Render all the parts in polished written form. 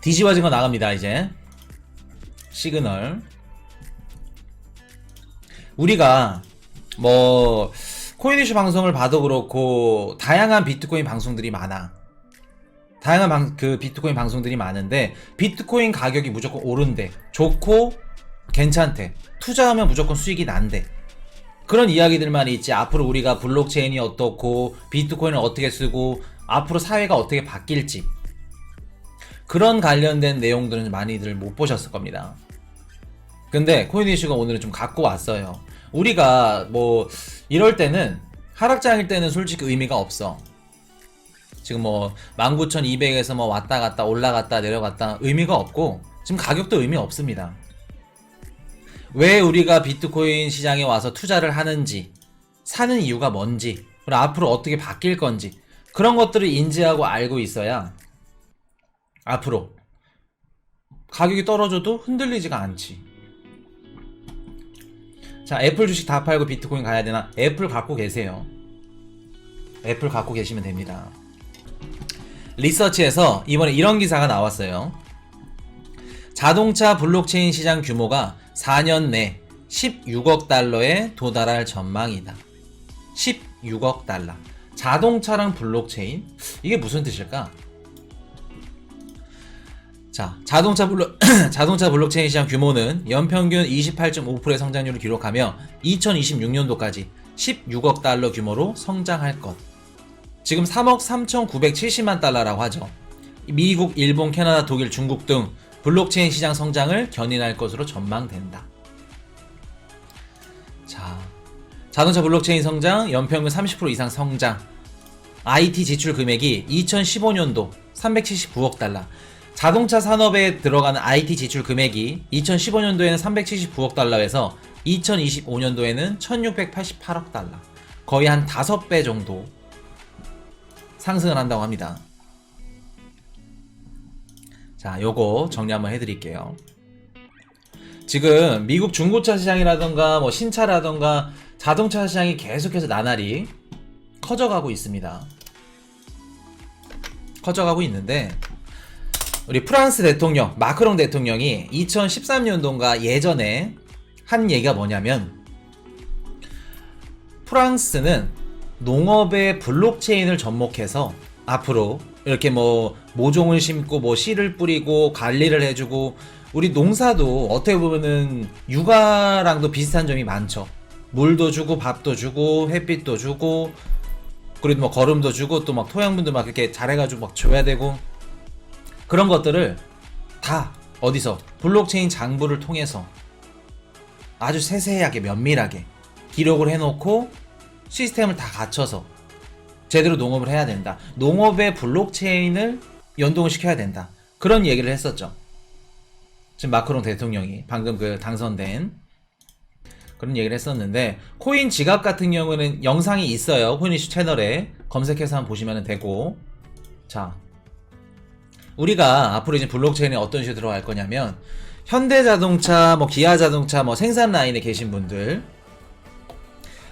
뒤집어진 거 나갑니다. 이제 시그널. 우리가 뭐 코인이슈 방송을 봐도 그렇고 다양한 비트코인 방송들이 많아. 다양한 비트코인 방송들이 많은데 비트코인 가격이 무조건 오른대, 좋고 괜찮대, 투자하면 무조건 수익이 난대, 그런 이야기들만 있지 앞으로 우리가 블록체인이 어떻고 비트코인을 어떻게 쓰고 앞으로 사회가 어떻게 바뀔지 그런 관련된 내용들은 많이들 못 보셨을 겁니다. 근데 코인 이슈가 오늘은 좀 갖고 왔어요. 우리가 뭐 이럴 때는 하락장일 때는 솔직히 의미가 없어. 지금 뭐 19,200에서 뭐 왔다 갔다 올라갔다 내려갔다 의미가 없고 지금 가격도 의미 없습니다. 왜 우리가 비트코인 시장에 와서 투자를 하는지, 사는 이유가 뭔지, 그리고 앞으로 어떻게 바뀔 건지 그런 것들을 인지하고 알고 있어야 앞으로 가격이 떨어져도 흔들리지가 않지. 자, 애플 주식 다 팔고 비트코인 가야 되나? 애플 갖고 계세요. 애플 갖고 계시면 됩니다. 리서치에서 이번에 이런 기사가 나왔어요. 자동차 블록체인 시장 규모가 4년 내 16억 달러에 도달할 전망이다. 16억 달러. 자동차랑 블록체인? 이게 무슨 뜻일까? 자, 자동차 블록체인 시장 규모는 연평균 28.5%의 성장률을 기록하며 2026년도까지 16억 달러 규모로 성장할 것. 지금 3억 3,970만 달러라고 하죠. 미국, 일본, 캐나다, 독일, 중국 등 블록체인 시장 성장을 견인할 것으로 전망된다. 자, 자동차 블록체인 성장, 연평균 30% 이상 성장. IT 지출 금액이 2015년도 379억 달러. 자동차 산업에 들어가는 IT 지출 금액이 2015년도에는 379억 달러에서 2025년도에는 1688억 달러. 거의 한 5배 정도 상승을 한다고 합니다. 자, 요거 정리 한번 해드릴게요. 지금 미국 중고차 시장이라던가 뭐 신차라던가 자동차 시장이 계속해서 나날이 커져가고 있습니다. 커져가고 있는데 우리 프랑스 대통령 마크롱 대통령이 2013년도인가 예전에 한 얘기가 뭐냐면 프랑스는 농업에 블록체인을 접목해서 앞으로 이렇게 뭐 모종을 심고 뭐 씨를 뿌리고 관리를 해주고 우리 농사도 어떻게 보면은 육아랑도 비슷한 점이 많죠. 물도 주고 밥도 주고 햇빛도 주고 그리고 뭐 거름도 주고 또 막 토양분도 막 이렇게 잘해가지고 막 줘야 되고 그런 것들을 다 어디서 블록체인 장부를 통해서 아주 세세하게 면밀하게 기록을 해놓고 시스템을 다 갖춰서 제대로 농업을 해야 된다. 농업에 블록체인을 연동을 시켜야 된다. 그런 얘기를 했었죠. 지금 마크롱 대통령이 방금 그 당선된 그런 얘기를 했었는데 코인 지갑 같은 경우는 영상이 있어요. 코인 이슈 채널에 검색해서 한번 보시면 되고 자 우리가 앞으로 이제 블록체인에 어떤 식으로 들어갈 거냐면 현대자동차, 뭐 기아자동차, 뭐 생산 라인에 계신 분들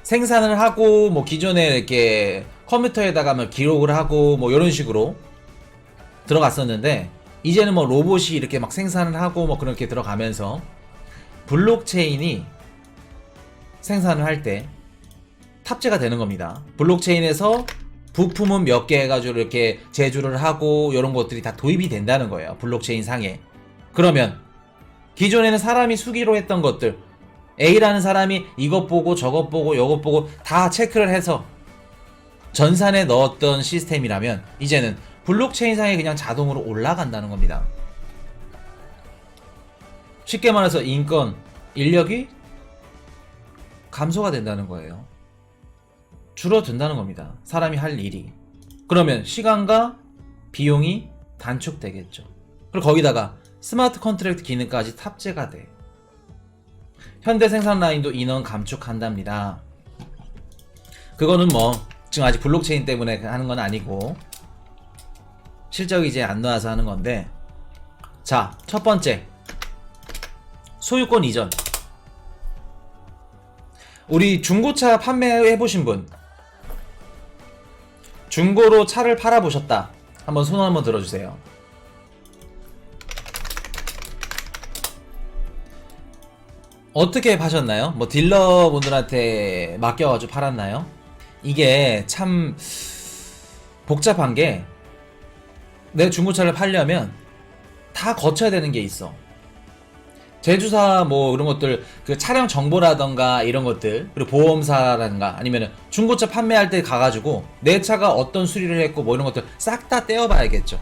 생산을 하고 뭐 기존에 이렇게 컴퓨터에다가 뭐 기록을 하고 뭐 이런 식으로 들어갔었는데 이제는 뭐 로봇이 이렇게 막 생산을 하고 뭐 그렇게 들어가면서 블록체인이 생산을 할 때 탑재가 되는 겁니다. 블록체인에서 부품은 몇 개 해가지고 이렇게 제조를 하고 이런 것들이 다 도입이 된다는 거예요. 블록체인 상에. 그러면 기존에는 사람이 수기로 했던 것들 A라는 사람이 이것 보고 저것 보고 요것 보고 다 체크를 해서 전산에 넣었던 시스템이라면 이제는 블록체인 상에 그냥 자동으로 올라간다는 겁니다. 쉽게 말해서 인건, 인력이 감소가 된다는 거예요. 줄어든다는 겁니다. 사람이 할 일이. 그러면 시간과 비용이 단축되겠죠. 그리고 거기다가 스마트 컨트랙트 기능까지 탑재가 돼. 현대 생산 라인도 인원 감축한답니다. 그거는 뭐 지금 아직 블록체인 때문에 하는 건 아니고 실적이 이제 안 나와서 하는 건데 자, 첫 번째 소유권 이전. 우리 중고차 판매해보신 분 중고로 차를 팔아보셨다 한번 손 한번 들어주세요. 어떻게 파셨나요? 뭐 딜러분들한테 맡겨가지고 팔았나요? 이게 참 복잡한 게, 내 중고차를 팔려면 다 거쳐야 되는 게 있어. 제조사 뭐 이런 것들, 그 차량 정보라던가 이런 것들, 그리고 보험사라든가 아니면은 중고차 판매할 때 가가지고 내 차가 어떤 수리를 했고 뭐 이런 것들 싹 다 떼어봐야겠죠.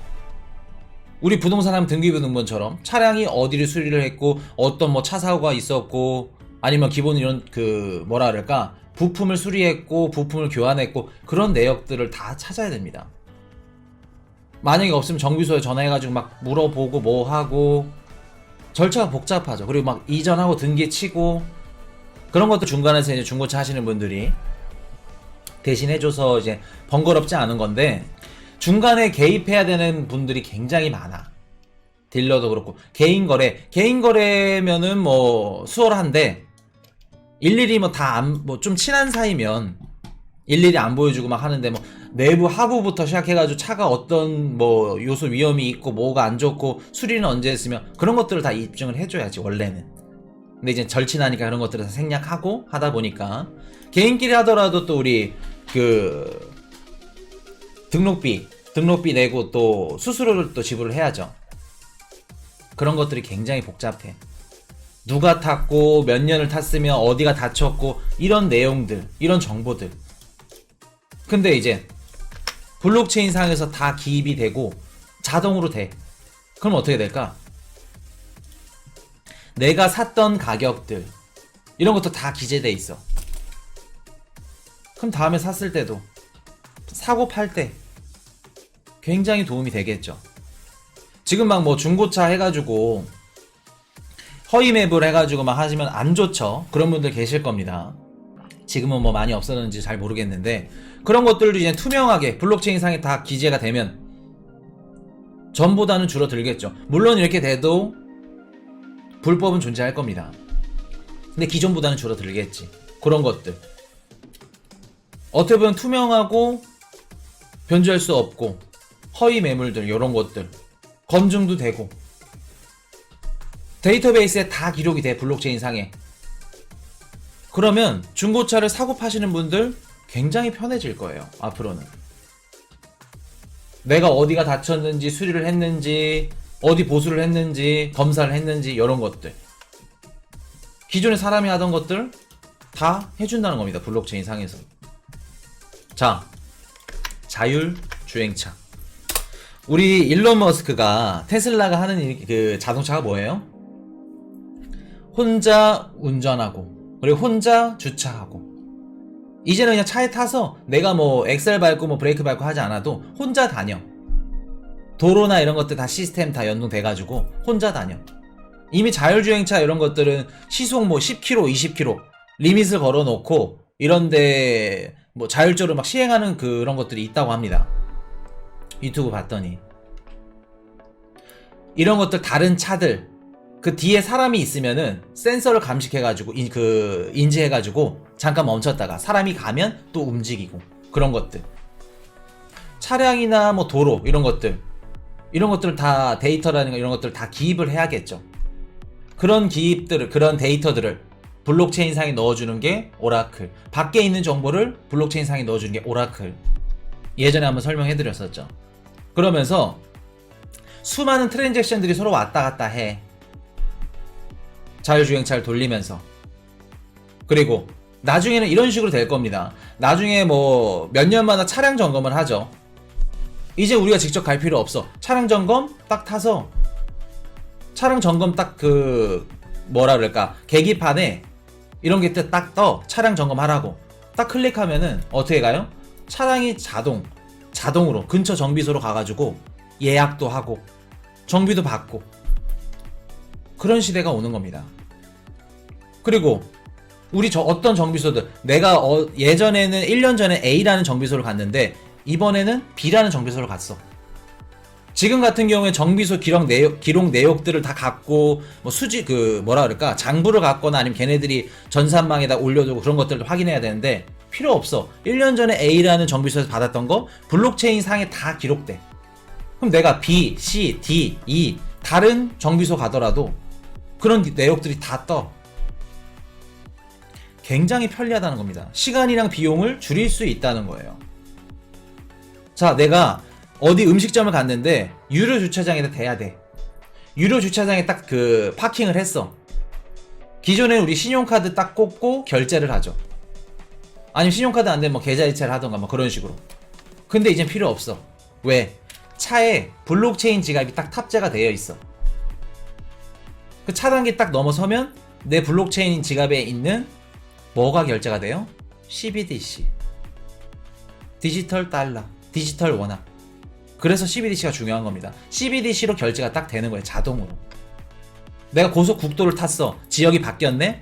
우리 부동산 하면 등기부등본처럼 차량이 어디를 수리를 했고 어떤 뭐 차 사고가 있었고 아니면 기본 이런 그 뭐라 그럴까 부품을 수리했고 부품을 교환했고 그런 내역들을 다 찾아야 됩니다. 만약에 없으면 정비소에 전화해가지고 막 물어보고 뭐 하고 절차가 복잡하죠. 그리고 막 이전하고 등기 치고 그런 것도 중간에서 이제 중고차 하시는 분들이 대신해줘서 이제 번거롭지 않은 건데, 중간에 개입해야 되는 분들이 굉장히 많아. 딜러도 그렇고 개인 거래면은 뭐 수월한데 일일이 뭐 다 뭐 좀 친한 사이면 일일이 안 보여주고 막 하는데, 뭐 내부 하부부터 시작해가지고 차가 어떤 뭐 요소 위험이 있고 뭐가 안 좋고 수리는 언제 했으면 그런 것들을 다 입증을 해줘야지 원래는. 근데 이제 절친하니까 그런 것들을 다 생략하고 하다 보니까 개인끼리 하더라도 또 우리 그 등록비 내고 또 수수료를 또 지불을 해야죠. 그런 것들이 굉장히 복잡해. 누가 탔고 몇 년을 탔으면 어디가 다쳤고 이런 내용들, 이런 정보들. 근데 이제 블록체인 상에서 다 기입이 되고 자동으로 돼. 그럼 어떻게 될까? 내가 샀던 가격들 이런 것도 다 기재돼 있어. 그럼 다음에 샀을 때도 사고 팔 때 굉장히 도움이 되겠죠. 지금 막 뭐 중고차 해가지고 허위 매물 해가지고 막 하시면 안 좋죠. 그런 분들 계실 겁니다. 지금은 뭐 많이 없어졌는지 잘 모르겠는데, 그런 것들도 이제 투명하게 블록체인 상에 다 기재가 되면 전보다는 줄어들겠죠. 물론 이렇게 돼도 불법은 존재할 겁니다. 근데 기존보다는 줄어들겠지. 그런 것들 어떻게 보면 투명하고 변조할 수 없고 허위 매물들 이런 것들 검증도 되고 데이터베이스에 다 기록이 돼, 블록체인 상에. 그러면 중고차를 사고 파시는 분들 굉장히 편해질 거예요. 앞으로는 내가 어디가 다쳤는지 수리를 했는지 어디 보수를 했는지 검사를 했는지 이런 것들 기존에 사람이 하던 것들 다 해준다는 겁니다, 블록체인 상에서. 자, 자율주행차. 우리 일론 머스크가 테슬라가 하는 그 자동차가 뭐예요? 혼자 운전하고 그리고 혼자 주차하고. 이제는 그냥 차에 타서 내가 뭐 엑셀 밟고 뭐 브레이크 밟고 하지 않아도 혼자 다녀. 도로나 이런 것들 다 시스템 다 연동돼가지고 혼자 다녀. 이미 자율주행차 이런 것들은 시속 뭐 10km, 20km 리밋을 걸어놓고 이런데 뭐 자율적으로 막 시행하는 그런 것들이 있다고 합니다. 유튜브 봤더니. 이런 것들 다른 차들 그 뒤에 사람이 있으면은 센서를 감식해가지고 인지해가지고 잠깐 멈췄다가 사람이 가면 또 움직이고 그런 것들. 차량이나 뭐 도로 이런 것들 다 데이터라는 이런 것들 다 기입을 해야겠죠. 그런 기입들을, 그런 데이터들을 블록체인 상에 넣어주는 게 오라클. 밖에 있는 정보를 블록체인 상에 넣어주는 게 오라클. 예전에 한번 설명해드렸었죠. 그러면서 수많은 트랜잭션들이 서로 왔다 갔다 해. 자율주행차를 돌리면서. 그리고 나중에는 이런 식으로 될 겁니다. 나중에 뭐 몇 년마다 차량 점검을 하죠. 이제 우리가 직접 갈 필요 없어. 차량 점검 딱 타서 차량 점검 딱 그 뭐라 그럴까 계기판에 이런 게 딱 떠. 차량 점검하라고 딱 클릭하면은 어떻게 가요? 차량이 자동으로 근처 정비소로 가가지고 예약도 하고 정비도 받고 그런 시대가 오는 겁니다. 그리고 우리 어떤 정비소들, 내가 예전에는 1년 전에 A라는 정비소를 갔는데 이번에는 B라는 정비소를 갔어. 지금 같은 경우에 정비소 기록 내역들을 다 갖고 뭐 뭐라 그럴까 장부를 갖거나 아니면 걔네들이 전산망에다 올려두고 그런 것들을 확인해야 되는데 필요 없어. 1년 전에 A라는 정비소에서 받았던 거 블록체인 상에 다 기록돼. 그럼 내가 B, C, D, E 다른 정비소 가더라도 그런 내역들이 다 떠. 굉장히 편리하다는 겁니다. 시간이랑 비용을 줄일 수 있다는 거예요. 자, 내가 어디 음식점을 갔는데 유료 주차장에다 대야 돼. 유료 주차장에 딱 그 파킹을 했어. 기존에 우리 신용카드 딱 꽂고 결제를 하죠. 아니면 신용카드 안 되면 뭐 계좌이체를 하던가 뭐 그런 식으로. 근데 이젠 필요 없어. 왜? 차에 블록체인 지갑이 딱 탑재가 되어 있어. 그 차단기 딱 넘어서면 내 블록체인 지갑에 있는 뭐가 결제가 돼요? CBDC. 디지털 달러, 디지털 원화. 그래서 CBDC가 중요한 겁니다. CBDC로 결제가 딱 되는 거예요. 자동으로. 내가 고속국도를 탔어. 지역이 바뀌었네?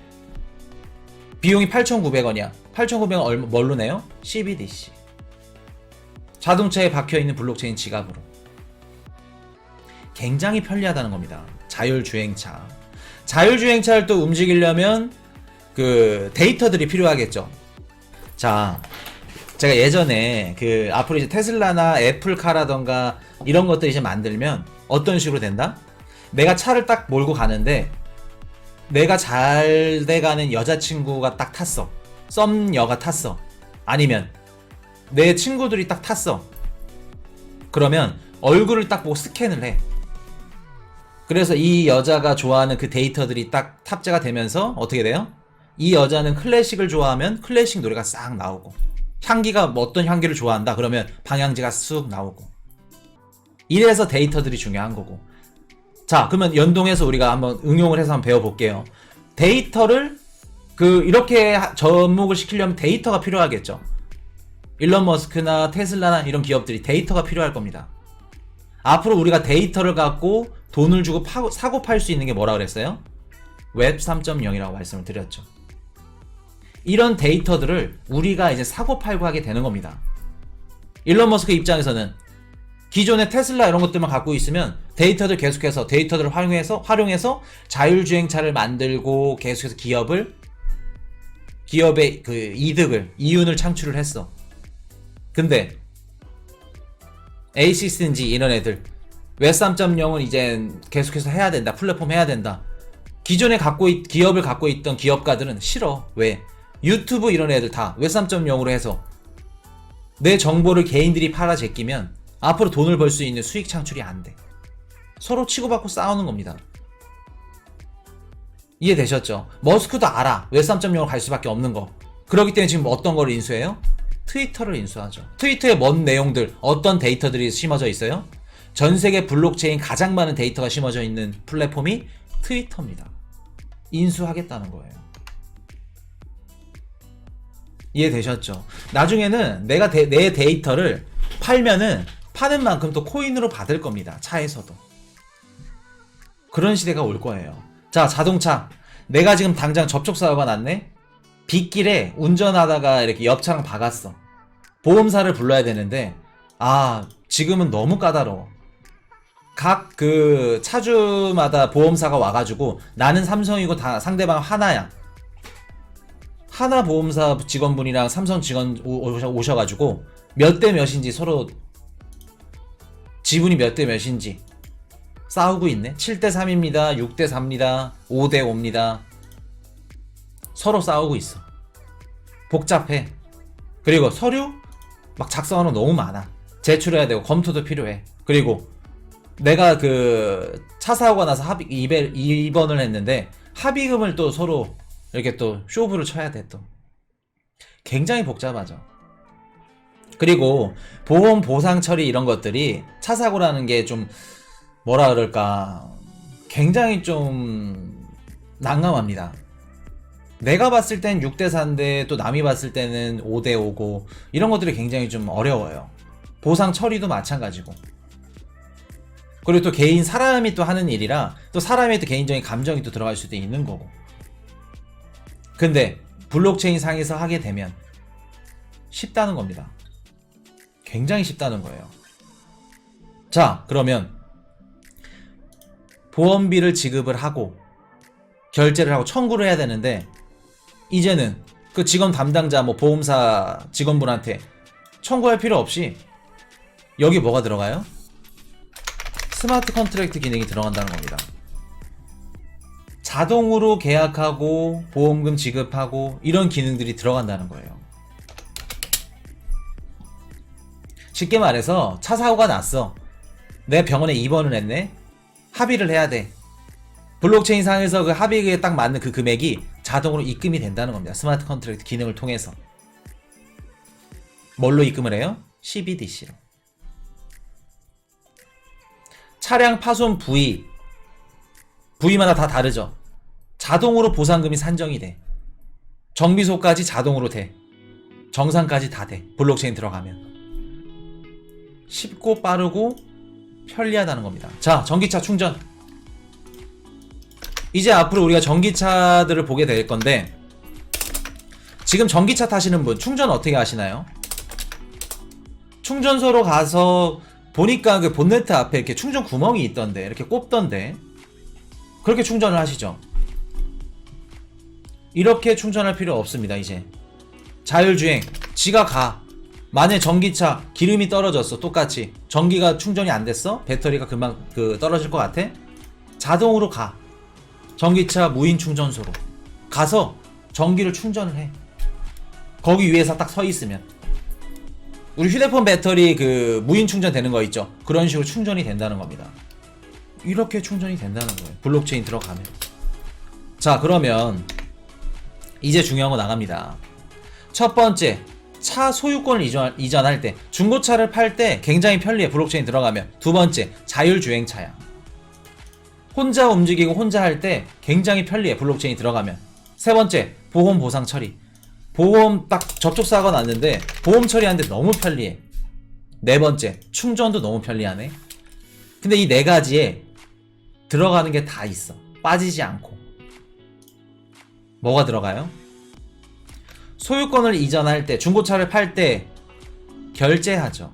비용이 8,900원이야. 8,900원 뭘로 내요? CBDC. 자동차에 박혀있는 블록체인 지갑으로. 굉장히 편리하다는 겁니다. 자율주행차. 자율주행차를 또 움직이려면 그 데이터들이 필요하겠죠. 자, 제가 예전에 그 앞으로 이제 테슬라나 애플카라던가 이런 것들 이제 만들면 어떤 식으로 된다? 내가 차를 딱 몰고 가는데 내가 잘 돼가는 여자친구가 딱 탔어. 썸녀가 탔어. 아니면 내 친구들이 딱 탔어. 그러면 얼굴을 딱 보고 스캔을 해. 그래서 이 여자가 좋아하는 그 데이터들이 딱 탑재가 되면서 어떻게 돼요? 이 여자는 클래식을 좋아하면 클래식 노래가 싹 나오고, 향기가 뭐 어떤 향기를 좋아한다 그러면 방향지가 쑥 나오고. 이래서 데이터들이 중요한 거고. 자, 그러면 연동해서 우리가 한번 응용을 해서 한번 배워볼게요. 데이터를 이렇게 접목을 시키려면 데이터가 필요하겠죠. 일론 머스크나 테슬라나 이런 기업들이 데이터가 필요할 겁니다. 앞으로 우리가 데이터를 갖고 돈을 주고 사고 팔 수 있는 게 뭐라 그랬어요? 웹 3.0이라고 말씀을 드렸죠. 이런 데이터들을 우리가 이제 사고 팔고 하게 되는 겁니다. 일론 머스크 입장에서는 기존의 테슬라 이런 것들만 갖고 있으면 데이터들 계속해서 데이터들을 활용해서 자율주행차를 만들고 계속해서 기업의 그 이윤을 창출을 했어. 근데 에이시스인지 이런 애들 웹 3.0은 이제 계속해서 해야 된다. 플랫폼 해야 된다. 기존에 기업을 갖고 있던 기업가들은 싫어. 왜? 유튜브 이런 애들 다 웹 3.0으로 해서 내 정보를 개인들이 팔아 제끼면 앞으로 돈을 벌 수 있는 수익 창출이 안 돼. 서로 치고받고 싸우는 겁니다. 이해되셨죠? 머스크도 알아. 웹 3.0으로 갈 수밖에 없는 거. 그렇기 때문에 지금 어떤 걸 인수해요? 트위터를 인수하죠. 트위터에 뭔 내용들, 어떤 데이터들이 심어져 있어요? 전 세계 블록체인 가장 많은 데이터가 심어져 있는 플랫폼이 트위터입니다. 인수하겠다는 거예요. 이해되셨죠? 나중에는 내가 내 데이터를 팔면은 파는 만큼 또 코인으로 받을 겁니다. 차에서도. 그런 시대가 올 거예요. 자, 자동차. 내가 지금 당장 접촉사고가 났네? 빗길에 운전하다가 이렇게 옆차랑 박았어. 보험사를 불러야 되는데, 지금은 너무 까다로워. 각 차주마다 보험사가 와가지고 나는 삼성이고 다 상대방 하나야. 하나 보험사 직원분이랑 삼성 직원 오셔가지고 몇 대 몇인지 서로 지분이 몇 대 몇인지 싸우고 있네. 7대 3입니다. 6대 4입니다. 5대 5입니다. 서로 싸우고 있어. 복잡해. 그리고 서류 막 작성하는 거 너무 많아. 제출해야 되고 검토도 필요해. 그리고 내가 차 사고가 나서 입원을 했는데 합의금을 또 서로 이렇게 또 쇼부를 쳐야 돼. 또 굉장히 복잡하죠. 그리고 보험 보상 처리 이런 것들이 차 사고라는 게 좀 뭐라 그럴까 굉장히 좀 난감합니다. 내가 봤을 땐 6대 4인데 또 남이 봤을 때는 5대 5고 이런 것들이 굉장히 좀 어려워요. 보상 처리도 마찬가지고. 그리고 또 사람이 또 하는 일이라 또 사람의 또 개인적인 감정이 또 들어갈 수도 있는 거고. 근데 블록체인 상에서 하게 되면 쉽다는 겁니다. 굉장히 쉽다는 거예요. 자, 그러면 보험비를 지급을 하고 결제를 하고 청구를 해야 되는데 이제는 그 직원 담당자 보험사 직원분한테 청구할 필요 없이 여기 뭐가 들어가요? 스마트 컨트랙트 기능이 들어간다는 겁니다. 자동으로 계약하고 보험금 지급하고 이런 기능들이 들어간다는 거예요. 쉽게 말해서 차 사고가 났어. 내 병원에 입원을 했네. 합의를 해야 돼. 블록체인 상에서 그 합의에 딱 맞는 그 금액이 자동으로 입금이 된다는 겁니다. 스마트 컨트랙트 기능을 통해서. 뭘로 입금을 해요? CBDC로. 차량 파손 부위마다 다 다르죠. 자동으로 보상금이 산정이 돼. 정비소까지 자동으로 돼. 정상까지 다 돼. 블록체인 들어가면. 쉽고 빠르고 편리하다는 겁니다. 자, 전기차 충전. 이제 앞으로 우리가 전기차들을 보게 될 건데, 지금 전기차 타시는 분 충전 어떻게 하시나요? 충전소로 가서 보니까 그 본네트 앞에 이렇게 충전 구멍이 있던데, 이렇게 꼽던데, 그렇게 충전을 하시죠. 이렇게 충전할 필요 없습니다. 이제 자율주행, 지가 가. 만약에 전기차 기름이 떨어졌어. 똑같이 전기가 충전이 안 됐어. 배터리가 금방 떨어질 것 같아. 자동으로 가. 전기차 무인 충전소로 가서 전기를 충전을 해. 거기 위에서 딱 서 있으면 우리 휴대폰 배터리 그 무인 충전 되는 거 있죠. 그런 식으로 충전이 된다는 겁니다. 이렇게 충전이 된다는 거예요. 블록체인 들어가면. 자, 그러면 이제 중요한 거 나갑니다. 첫 번째, 차 소유권을 이전할 때, 중고차를 팔 때 굉장히 편리해. 블록체인 들어가면. 두 번째, 자율주행차야. 혼자 움직이고 혼자 할 때 굉장히 편리해. 블록체인 들어가면. 세 번째, 보험 보상 처리. 보험 딱 접촉사고가 났는데 보험 처리하는데 너무 편리해. 네 번째, 충전도 너무 편리하네. 근데 이 네 가지에 들어가는 게 다 있어. 빠지지 않고. 뭐가 들어가요? 소유권을 이전할 때, 중고차를 팔 때 결제하죠.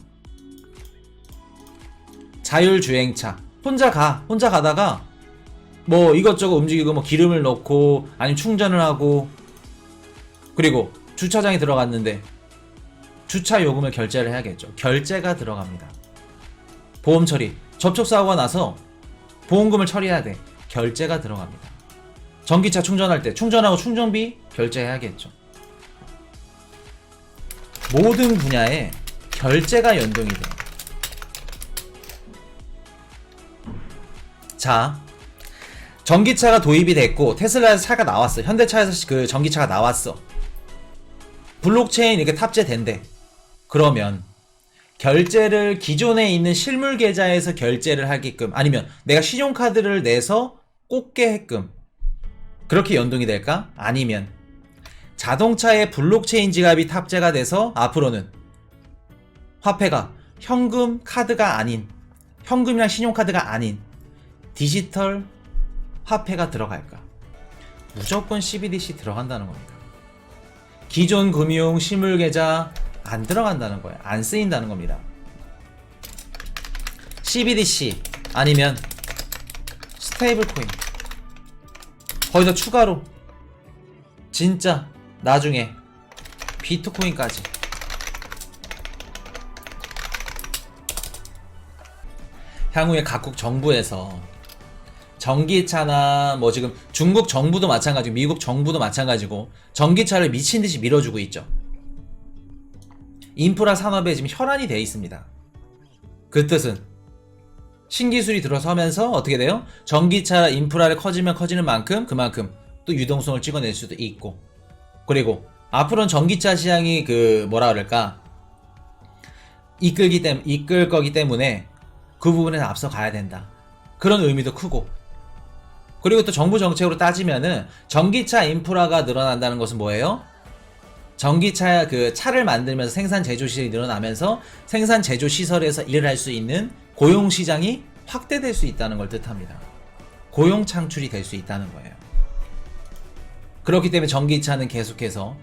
자율주행차. 혼자 가다가 뭐 이것저것 움직이고 뭐 기름을 넣고 아니면 충전을 하고, 그리고 주차장에 들어갔는데 주차 요금을 결제를 해야겠죠. 결제가 들어갑니다. 보험 처리. 접촉사고가 나서 보험금을 처리해야 돼. 결제가 들어갑니다. 전기차 충전할 때 충전하고 충전비 결제해야겠죠. 모든 분야에 결제가 연동이 돼요. 자, 전기차가 도입이 됐고 테슬라에서 차가 나왔어. 현대차에서 그 전기차가 나왔어. 블록체인 이렇게 탑재된대. 그러면 결제를 기존에 있는 실물 계좌에서 결제를 하게끔, 아니면 내가 신용카드를 내서 꽂게 했끔, 그렇게 연동이 될까? 아니면 자동차에 블록체인 지갑이 탑재가 돼서 앞으로는 화폐가 현금 카드가 아닌, 현금이랑 신용카드가 아닌 디지털 화폐가 들어갈까? 무조건 CBDC 들어간다는 겁니다. 기존 금융 실물 계좌 안 들어간다는 거예요. 안 쓰인다는 겁니다. CBDC 아니면 스테이블 코인, 거기서 추가로 진짜 나중에 비트코인까지. 향후에 각국 정부에서 전기차나 뭐 지금 중국 정부도 마찬가지고 미국 정부도 마찬가지고 전기차를 미친듯이 밀어주고 있죠. 인프라 산업에 지금 혈안이 되어 있습니다. 그 뜻은 신기술이 들어서면서 어떻게 돼요? 전기차 인프라를 커지면 커지는 만큼 그만큼 또 유동성을 찍어낼 수도 있고, 그리고 앞으로는 전기차 시장이 그 뭐라 그럴까 이끌 거기 때문에 그 부분에서 앞서 가야 된다. 그런 의미도 크고, 그리고 또 정부 정책으로 따지면은 전기차 인프라가 늘어난다는 것은 뭐예요? 전기차 그 차를 만들면서 생산 제조 시설이 늘어나면서 생산 제조 시설에서 일을 할 수 있는 고용 시장이 확대될 수 있다는 걸 뜻합니다. 고용 창출이 될 수 있다는 거예요. 그렇기 때문에 전기차는 계속해서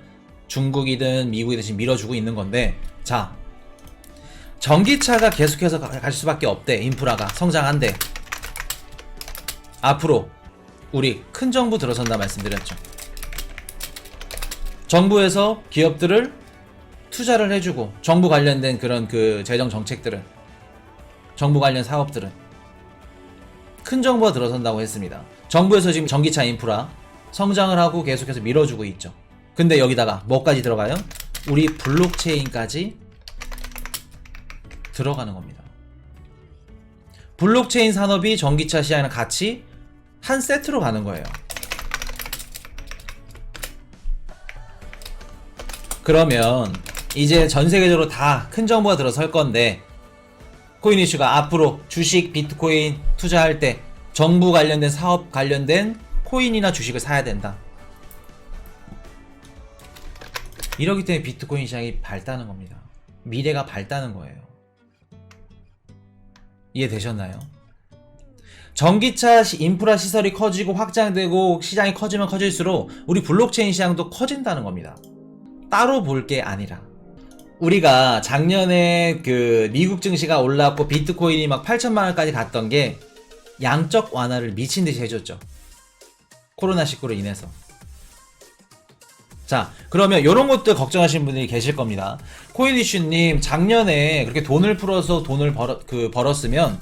중국이든 미국이든 지금 밀어주고 있는 건데, 자, 전기차가 계속해서 갈 수밖에 없대. 인프라가 성장한대. 앞으로 우리 큰 정부 들어선다 말씀드렸죠. 정부에서 기업들을 투자를 해주고, 정부 관련된 그런 그 재정 정책들은, 정부 관련 사업들은 큰 정부가 들어선다고 했습니다. 정부에서 지금 전기차 인프라 성장을 하고 계속해서 밀어주고 있죠. 근데 여기다가 뭐까지 들어가요? 우리 블록체인까지 들어가는 겁니다. 블록체인 산업이 전기차 시장이랑 같이 한 세트로 가는 거예요. 그러면 이제 전 세계적으로 다 큰 정부가 들어설 건데, 코인 이슈가 앞으로 주식, 비트코인 투자할 때 정부 관련된 사업 관련된 코인이나 주식을 사야 된다. 이러기 때문에 비트코인 시장이 밝다는 겁니다. 미래가 밝다는 거예요. 이해되셨나요? 전기차 인프라 시설이 커지고 확장되고 시장이 커지면 커질수록 우리 블록체인 시장도 커진다는 겁니다. 따로 볼 게 아니라. 우리가 작년에 그 미국 증시가 올랐고 비트코인이 막 8천만 원까지 갔던 게 양적 완화를 미친 듯이 해줬죠. 코로나19로 인해서. 자, 그러면 이런 것들 걱정하시는 분들이 계실 겁니다. 코인 이슈님, 작년에 그렇게 돈을 풀어서 돈을 벌었으면,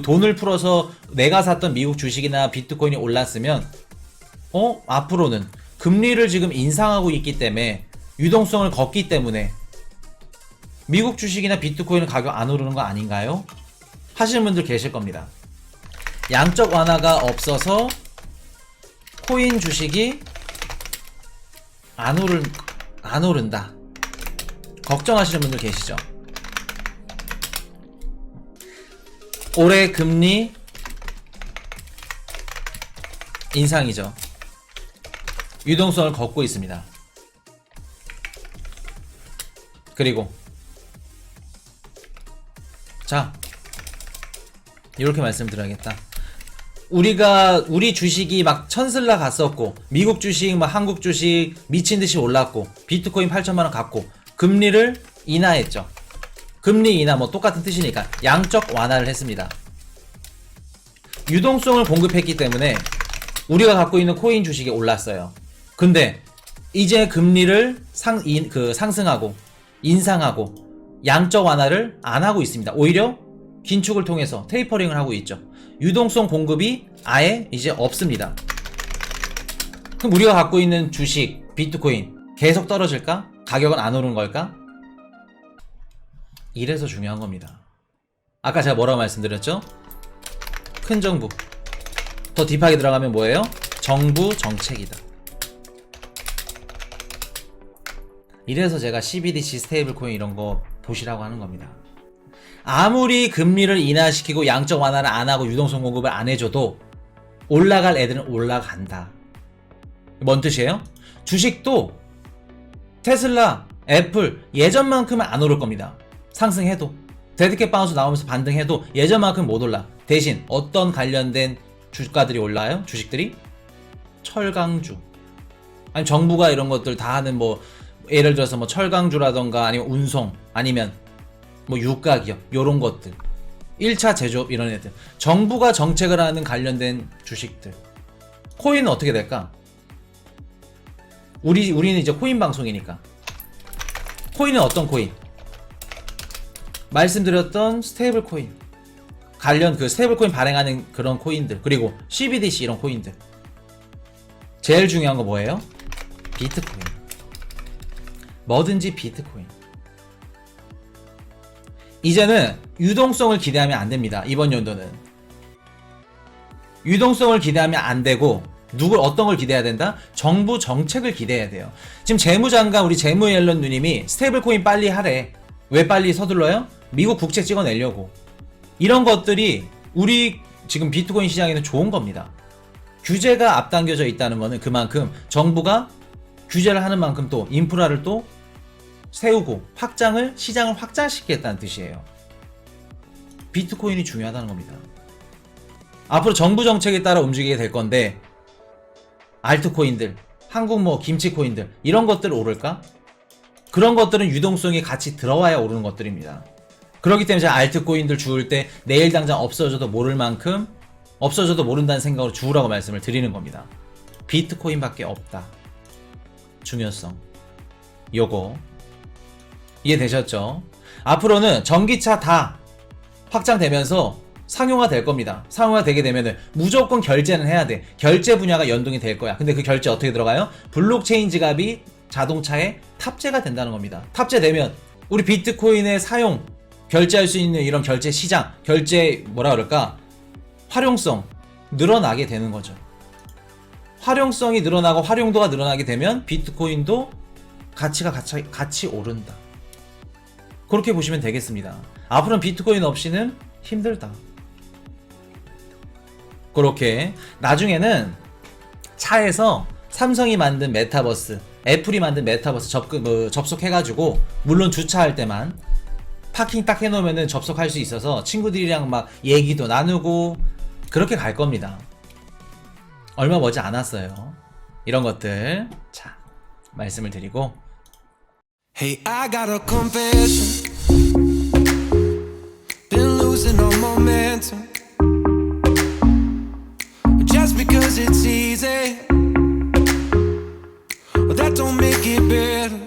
돈을 풀어서 내가 샀던 미국 주식이나 비트코인이 올랐으면, 앞으로는 금리를 지금 인상하고 있기 때문에 유동성을 걷기 때문에 미국 주식이나 비트코인 가격 안 오르는 거 아닌가요? 하시는 분들 계실 겁니다. 양적 완화가 없어서 코인 주식이 안 오른다. 걱정하시는 분들 계시죠? 올해 금리 인상이죠. 유동성을 걷고 있습니다. 그리고 자, 이렇게 말씀드려야겠다. 우리 주식이 막 천슬라 갔었고, 미국 주식, 막 한국 주식 미친 듯이 올랐고, 비트코인 8천만 원 갔고, 금리를 인하했죠. 금리 인하 뭐 똑같은 뜻이니까 양적 완화를 했습니다. 유동성을 공급했기 때문에 우리가 갖고 있는 코인 주식이 올랐어요. 근데 이제 금리를 상승하고 인상하고 양적 완화를 안 하고 있습니다. 오히려 긴축을 통해서 테이퍼링을 하고 있죠. 유동성 공급이 아예 이제 없습니다. 그럼 우리가 갖고 있는 주식, 비트코인 계속 떨어질까? 가격은 안 오르는 걸까? 이래서 중요한 겁니다. 아까 제가 뭐라고 말씀드렸죠? 큰 정부. 더 딥하게 들어가면 뭐예요? 정부 정책이다. 이래서 제가 CBDC, 스테이블 코인 이런 거 보시라고 하는 겁니다. 아무리 금리를 인하시키고 양적 완화를 안 하고 유동성 공급을 안 해줘도 올라갈 애들은 올라간다. 뭔 뜻이에요? 주식도 테슬라, 애플 예전만큼은 안 오를 겁니다. 상승해도 데드캣 바운스 나오면서 반등해도 예전만큼 못 올라. 대신 어떤 관련된 주가들이 올라요? 주식들이? 철강주. 아니 정부가 이런 것들 다 하는 뭐 예를 들어서 뭐 철강주라던가 아니면 운송 아니면 뭐 유가기업 요런 것들 1차 제조업 이런 애들 정부가 정책을 하는 관련된 주식들. 코인은 어떻게 될까? 우리는 이제 코인 방송이니까 코인은 어떤 코인? 말씀드렸던 스테이블 코인 관련 그 스테이블 코인 발행하는 그런 코인들 그리고 CBDC 이런 코인들. 제일 중요한 거 뭐예요? 비트코인. 뭐든지 비트코인. 이제는 유동성을 기대하면 안 됩니다. 이번 연도는 유동성을 기대하면 안 되고 어떤 걸 기대해야 된다? 정부 정책을 기대해야 돼요. 지금 재무장관 우리 재무옐런 누님이 스테이블코인 빨리 하래. 왜 빨리 서둘러요? 미국 국채 찍어내려고. 이런 것들이 우리 지금 비트코인 시장에는 좋은 겁니다. 규제가 앞당겨져 있다는 것은 그만큼 정부가 규제를 하는 만큼 또 인프라를 또 세우고 시장을 확장시키겠다는 뜻이에요. 비트코인이 중요하다는 겁니다. 앞으로 정부 정책에 따라 움직이게 될 건데 알트코인들, 한국 뭐 김치코인들 이런 것들 오를까? 그런 것들은 유동성이 같이 들어와야 오르는 것들입니다. 그렇기 때문에 제가 알트코인들 주울 때 내일 당장 없어져도 모를 만큼 없어져도 모른다는 생각으로 주우라고 말씀을 드리는 겁니다. 비트코인밖에 없다. 중요성. 요거 이해되셨죠? 앞으로는 전기차 다 확장되면서 상용화 될 겁니다. 상용화 되게 되면은 무조건 결제는 해야 돼. 결제 분야가 연동이 될 거야. 근데 그 결제 어떻게 들어가요? 블록체인 지갑이 자동차에 탑재가 된다는 겁니다. 탑재되면 우리 비트코인의 사용, 결제할 수 있는 이런 결제 시장, 결제 뭐라 그럴까? 활용성 늘어나게 되는 거죠. 활용성이 늘어나고 활용도가 늘어나게 되면 비트코인도 가치가 같이 오른다. 그렇게 보시면 되겠습니다. 앞으로는 비트코인 없이는 힘들다. 그렇게 나중에는 차에서 삼성이 만든 메타버스, 애플이 만든 메타버스 접속해가지고 물론 주차할 때만 파킹 딱 해놓으면은 접속할 수 있어서 친구들이랑 막 얘기도 나누고 그렇게 갈 겁니다. 얼마 머지 않았어요. 이런 것들 자 말씀을 드리고 Hey, I got a confession. Been losing all momentum. Just because it's easy, but that don't make it better.